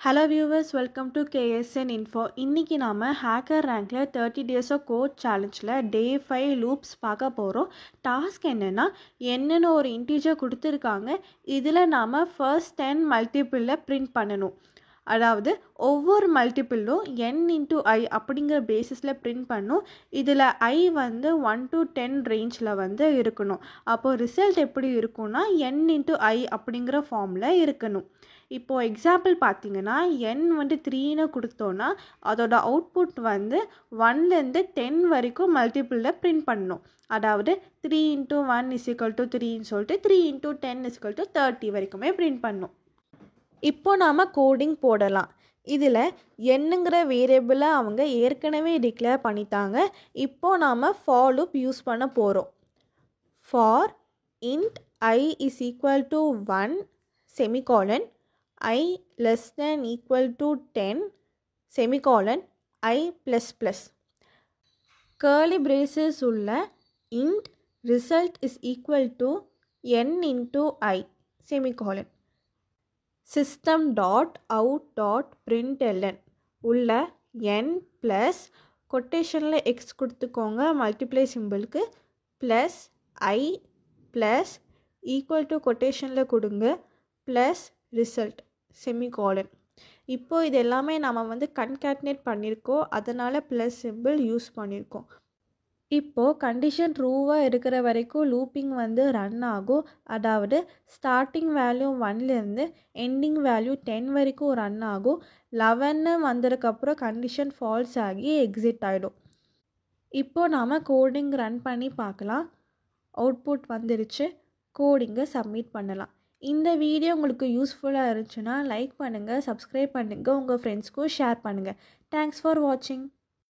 Hello viewers, welcome to KSN Info. இன்னைக்கு நாம hacker ரேங்க்ல 30 days of code challengeல day 5 loops பார்க்க போறோம். டாஸ்க் என்னன்னு ஒரு இன்டிஜர் கொடுத்திருக்காங்க. இதுல நாம first 10 மல்டிபிள்ல பிரிண்ட் பண்ணணும். அதாவது ஒவ்வொரு மல்டிபிளும் n into I அப்படிங்கிற பேசிஸில் பிரிண்ட் பண்ணும். இதில் I வந்து 1 to 10 ரேஞ்சில் வந்து இருக்கணும். அப்போது ரிசல்ட் எப்படி இருக்கும்னா n into I அப்படிங்கிற ஃபார்மில் இருக்கணும். இப்போது எக்ஸாம்பிள் பார்த்தீங்கன்னா n வந்து 3ன்னு கொடுத்தோன்னா அதோட அவுட்புட் வந்து 1லேருந்து 10 வரைக்கும் மல்டிபிளில் பிரிண்ட் பண்ணணும். அதாவது 3 into 1 is equal to 3ன்னு சொல்லிட்டு 3 into 10 is equal to 30 வரைக்குமே பிரிண்ட் பண்ணணும். இப்போ நாம் கோடிங் போடலாம். இதில் என்னங்கிற வேரியபிளை அவங்க ஏற்கனவே டிக்ளேர் பண்ணிட்டாங்க. இப்போ நாம் ஃபார் லூப் யூஸ் பண்ண போகிறோம். For int I is equal to 1 semicolon I less than equal to 10 semicolon I plus plus curly braces உள்ள int result is equal to n into I semicolon system.out.println உள்ள n plus கொட்டேஷனில் X கொடுத்துக்கோங்க multiply சிம்பிளுக்கு plus I plus equal to கொட்டேஷனில் கொடுங்க plus result semicolon. இப்போது இது எல்லாமே நம்ம வந்து கன்கேட்னேட் பண்ணியிருக்கோம், அதனால் ப்ளஸ் சிம்பிள் யூஸ் பண்ணியிருக்கோம். இப்போது கண்டிஷன் ட்ரூவாக இருக்கிற வரைக்கும் லூப்பிங் வந்து ரன் ஆகும். அதாவது ஸ்டார்டிங் வேல்யூ 1லேருந்து எண்டிங் வேல்யூ 10 வரைக்கும் ரன் ஆகும். 11 வந்ததுக்கப்புறம் கண்டிஷன் ஃபால்ஸ் ஆகி எக்ஸிட் ஆகிடும். இப்போது நாம் கோடிங் ரன் பண்ணி பார்க்கலாம். அவுட்புட் வந்துருச்சு. கோடிங்கை சப்மிட் பண்ணலாம். இந்த வீடியோ உங்களுக்கு யூஸ்ஃபுல்லாக இருந்துச்சுன்னா லைக் பண்ணுங்கள், சப்ஸ்கிரைப் பண்ணுங்கள், உங்கள் ஃப்ரெண்ட்ஸ்க்கும் ஷேர் பண்ணுங்கள். தேங்க்ஸ் ஃபார் வாட்சிங்.